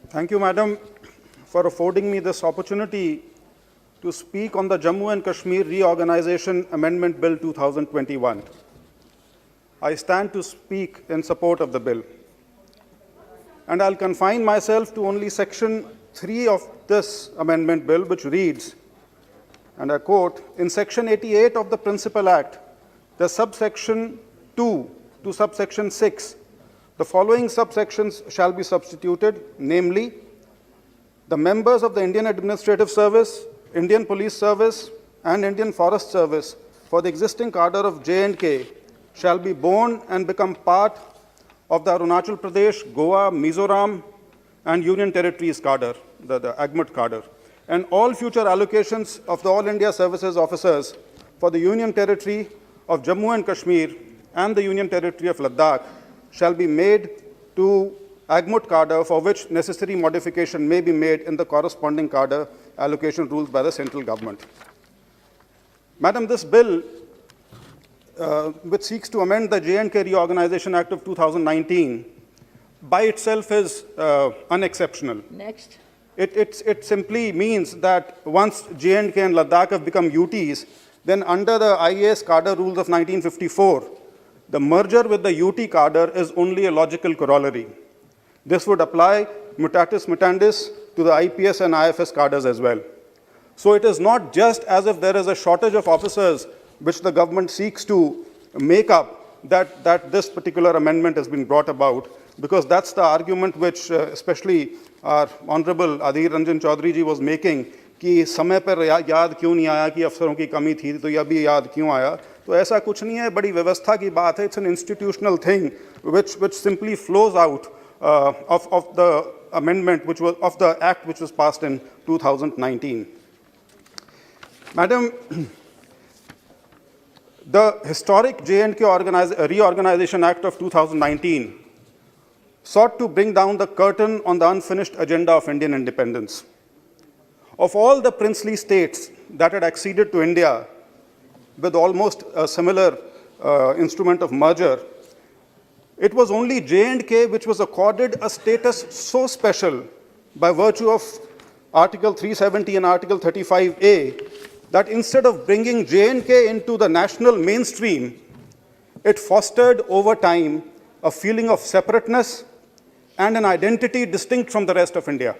Thank you, Madam, for affording me this opportunity to speak on the Jammu and Kashmir Reorganization Amendment Bill 2021. I stand to speak in support of the bill. And I'll confine myself to only Section 3 of this amendment bill, which reads, and I quote, in Section 88 of the Principal Act, the subsection 2 to subsection 6, the following subsections shall be substituted, namely, the members of the Indian Administrative Service, Indian Police Service, and Indian Forest Service for the existing cadre of J&K shall be born and become part of the Arunachal Pradesh, Goa, Mizoram, and Union Territories cadre, the AGMAT cadre. And all future allocations of the All India Services officers for the Union Territory of Jammu and Kashmir and the Union Territory of Ladakh shall be made to AGMAT cadre, for which necessary modification may be made in the corresponding cadre allocation rules by the central government. Madam, this bill, which seeks to amend the J&K Reorganization Act of 2019, by itself is unexceptional. Next. It simply means that once J&K and Ladakh have become UTs, then under the IAS cadre rules of 1954, the merger with the UT cadre is only a logical corollary. This would apply mutatis mutandis to the IPS and IFS cadres as well. So it is not just as if there is a shortage of officers which the government seeks to make up that this particular amendment has been brought about, because that's the argument which especially our Honorable Adhir Ranjan Chaudhary ji was making, कि समय पर याद क्यों नहीं आया कि अफसरों की कमी थी, तो यह भी याद क्यों आया. तो ऐसा कुछ नहीं है, बड़ी व्यवस्था की बात है. It's an institutional thing which simply flows out of the amendment which was of the act which was passed in 2019. Madam, the historic J&K Reorganization Act of 2019 sought to bring down the curtain on the unfinished agenda of Indian independence. Of all the princely states that had acceded to India with almost a similar instrument of merger, it was only J&K which was accorded a status so special by virtue of Article 370 and Article 35A that instead of bringing J&K into the national mainstream, it fostered over time a feeling of separateness and an identity distinct from the rest of India,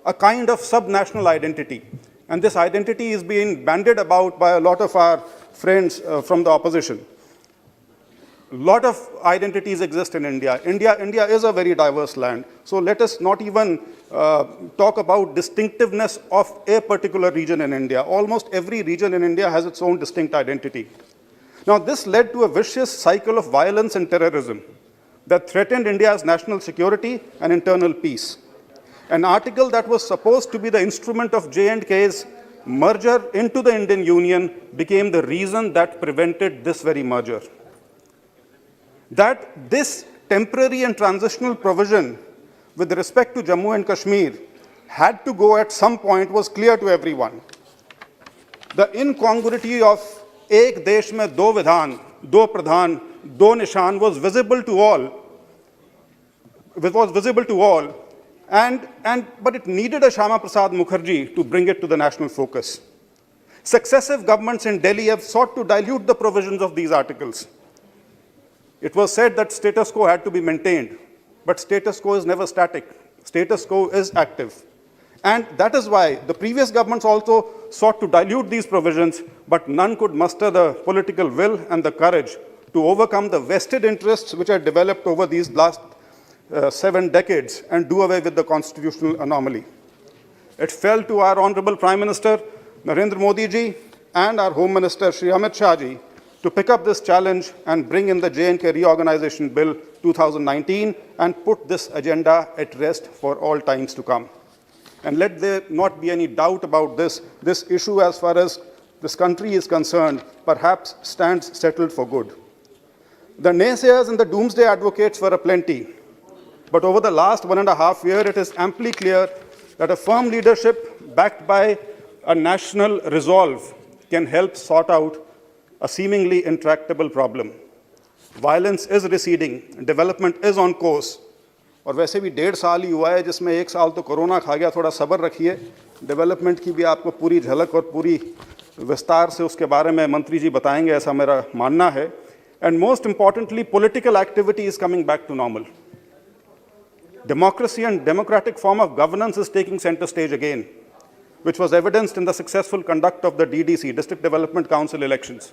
a kind of sub-national identity. And this identity is being bandied about by a lot of our friends from the opposition. A lot of identities exist in India. India is a very diverse land. So let us not even talk about distinctiveness of a particular region in India. Almost every region in India has its own distinct identity. Now, this led to a vicious cycle of violence and terrorism that threatened India's national security and internal peace. An article that was supposed to be the instrument of J&K's merger into the Indian Union became the reason that prevented this very merger. That this temporary and transitional provision with respect to Jammu and Kashmir had to go at some point was clear to everyone. The incongruity of Ek Desh Mein Do Vidhan, Do Pradhan, Do Nishan was visible to all. But it needed a Shyama Prasad Mukherjee to bring it to the national focus. Successive governments in Delhi have sought to dilute the provisions of these articles. It was said that status quo had to be maintained, but status quo is never static. Status quo is active. And that is why the previous governments also sought to dilute these provisions, but none could muster the political will and the courage to overcome the vested interests which had developed over these last 7 decades and do away with the constitutional anomaly. It fell to our Honorable Prime Minister Narendra Modi ji and our Home Minister Shri Amit Shah ji to pick up this challenge and bring in the J&K Reorganization Bill 2019 and put this agenda at rest for all times to come. And let there not be any doubt about this issue as far as this country is concerned, perhaps stands settled for good. The naysayers and the doomsday advocates were aplenty, but over the last 1.5 years, it is amply clear that a firm leadership backed by a national resolve can help sort out a seemingly intractable problem. Violence is receding, development is on course, और वैसे भी 1.5 साल ही हुआ है, जिसमें 1 साल तो corona खा गया। थोड़ा सब्र रखिए, डेवलपमेंट की भी आपको पूरी झलक और पूरी विस्तार से उसके बारे में मंत्री जी बताएंगे, ऐसा मेरा मानना है। And most importantly, political activity is coming back to normal. Democracy and democratic form of governance is taking center stage again, which was evidenced in the successful conduct of the DDC, District Development Council elections.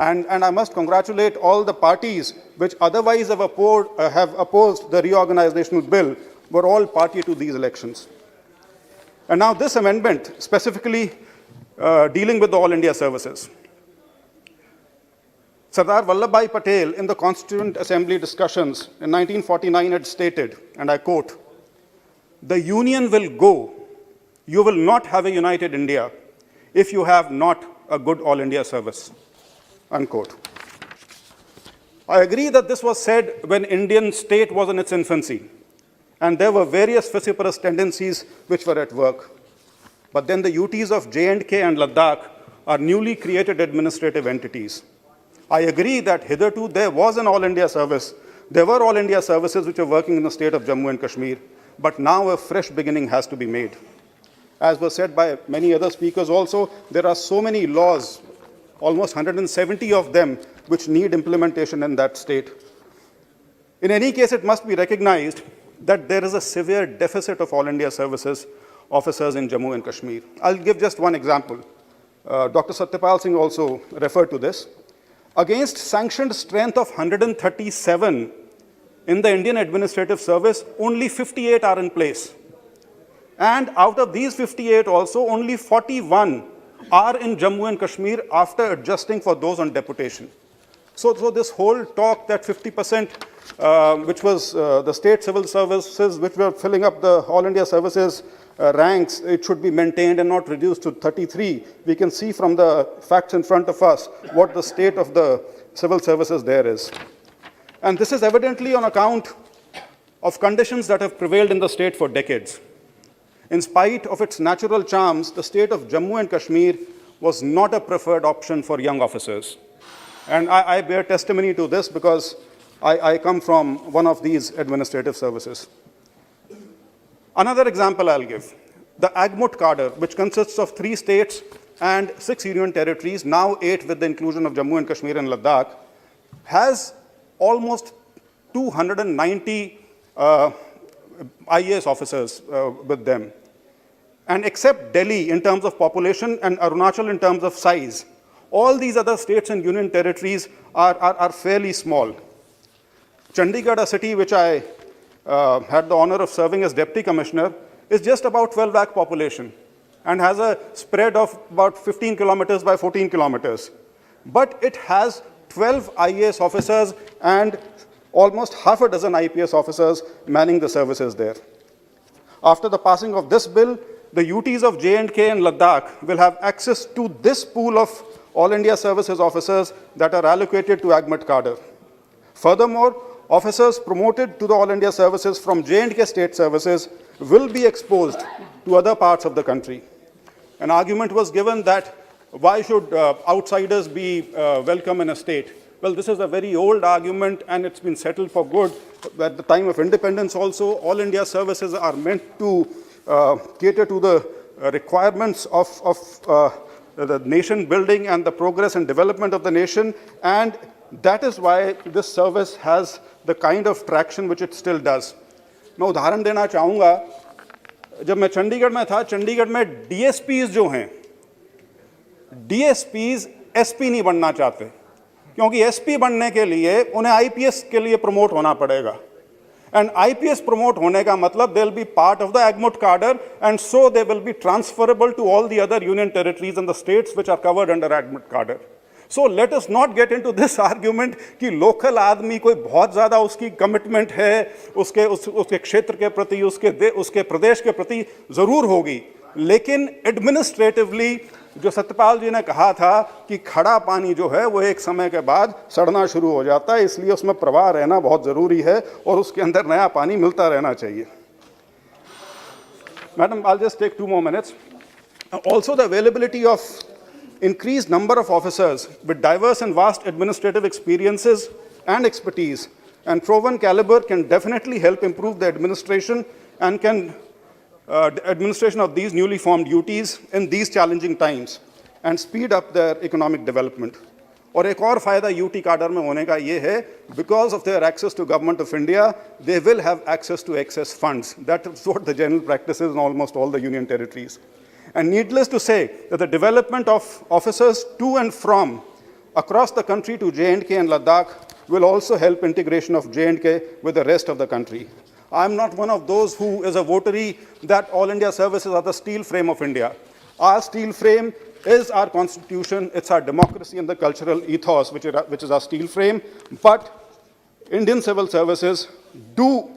And I must congratulate all the parties which otherwise have opposed the reorganizational bill, were all party to these elections. And now this amendment, specifically dealing with the All India services. Sardar Vallabhbhai Patel, in the Constituent Assembly discussions in 1949, had stated, and I quote, "The Union will go. You will not have a united India if you have not a good All India service," unquote. I agree that this was said when Indian state was in its infancy, and there were various vociferous tendencies which were at work. But then the UTs of J&K and Ladakh are newly created administrative entities. I agree that hitherto there was an All India service. There were All India services which were working in the state of Jammu and Kashmir, but now a fresh beginning has to be made. As was said by many other speakers also, there are so many laws, almost 170 of them, which need implementation in that state. In any case, it must be recognized that there is a severe deficit of All India services officers in Jammu and Kashmir. I'll give just one example. Dr. Satyapal Singh also referred to this. Against sanctioned strength of 137 in the Indian Administrative Service, only 58 are in place. And out of these 58 also, only 41 are in Jammu and Kashmir after adjusting for those on deputation. So this whole talk that 50%, which was the state civil services which were filling up the All India services ranks, it should be maintained and not reduced to 33. We can see from the facts in front of us what the state of the civil services there is. And this is evidently on account of conditions that have prevailed in the state for decades. In spite of its natural charms, the state of Jammu and Kashmir was not a preferred option for young officers. And I bear testimony to this because I come from one of these administrative services. Another example I'll give. The Agmut cadre, which consists of 3 states and 6 union territories, now 8 with the inclusion of Jammu and Kashmir and Ladakh, has almost 290 IAS officers with them. And except Delhi in terms of population and Arunachal in terms of size, all these other states and union territories are fairly small. Chandigarh, a city which I had the honor of serving as Deputy Commissioner, is just about 12 lakh population and has a spread of about 15 kilometers by 14 kilometers. But it has 12 IAS officers and almost half a dozen IPS officers manning the services there. After the passing of this bill, the UTs of J&K and Ladakh will have access to this pool of All India Services officers that are allocated to Agmat cadre. Furthermore, officers promoted to the All India Services from J&K state services will be exposed to other parts of the country. An argument was given that why should outsiders be welcome in a state? Well, this is a very old argument and it's been settled for good. At the time of independence also, All India Services are meant to cater to the requirements of the nation building and the progress and development of the nation, and that is why this service has the kind of traction which it still does. मैं उदाहरण देना चाहूँगा, जब मैं चंडीगढ़ में था, चंडीगढ़ में DSPs जो हैं, DSPs SP नहीं बनना चाहते, क्योंकि SP बनने के लिए उन्हें IPS के लिए प्रमोट होना पड़ेगा. And IPS promote होने का मतलब they'll be part of the Agmut cadre, and so they will be transferable to all the other union territories and the states which are covered under Agmut cadre. So let us not get into this argument कि local आदमी कोई बहुत ज़्यादा उसकी commitment है उसके क्षेत्र के प्रति, उसके प्रदेश के प्रति ज़रूर होगी, लेकिन administratively जो सत्यपाल जी ने कहा था कि खड़ा पानी जो है वो एक समय के बाद सड़ना शुरू हो जाता है, इसलिए उसमें प्रवाह रहना बहुत ज़रूरी है और उसके अंदर नया पानी मिलता रहना चाहिए. Madam, I'll just take 2 more minutes. Also, the availability of increased number of officers with diverse and vast administrative experiences and expertise and proven caliber can definitely help improve the administration and administration of these newly formed UTs in these challenging times and speed up their economic development. और एक और फायदा UT cadre में होने का ये है, because of their access to government of India, they will have access to excess funds. That is what the general practice is in almost all the union territories. And needless to say that the development of officers to and from across the country to J&K and Ladakh will also help integration of J&K with the rest of the country. I'm not one of those who is a votary that all India services are the steel frame of India. Our steel frame is our constitution, it's our democracy and the cultural ethos, which is our steel frame. But Indian civil services do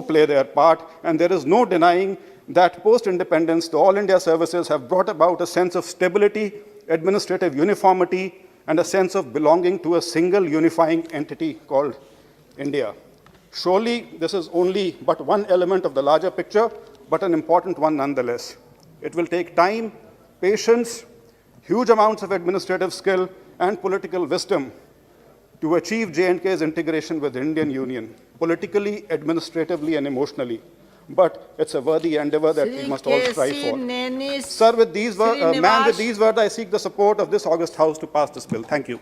play their part, and there is no denying that post-independence, the All India services have brought about a sense of stability, administrative uniformity, and a sense of belonging to a single unifying entity called India. Surely, this is only but one element of the larger picture, but an important one nonetheless. It will take time, patience, huge amounts of administrative skill, and political wisdom to achieve J&K's integration with the Indian Union, politically, administratively, and emotionally. But it's a worthy endeavor that we must all strive for. Sir, with these words, I seek the support of this august House to pass this bill. Thank you.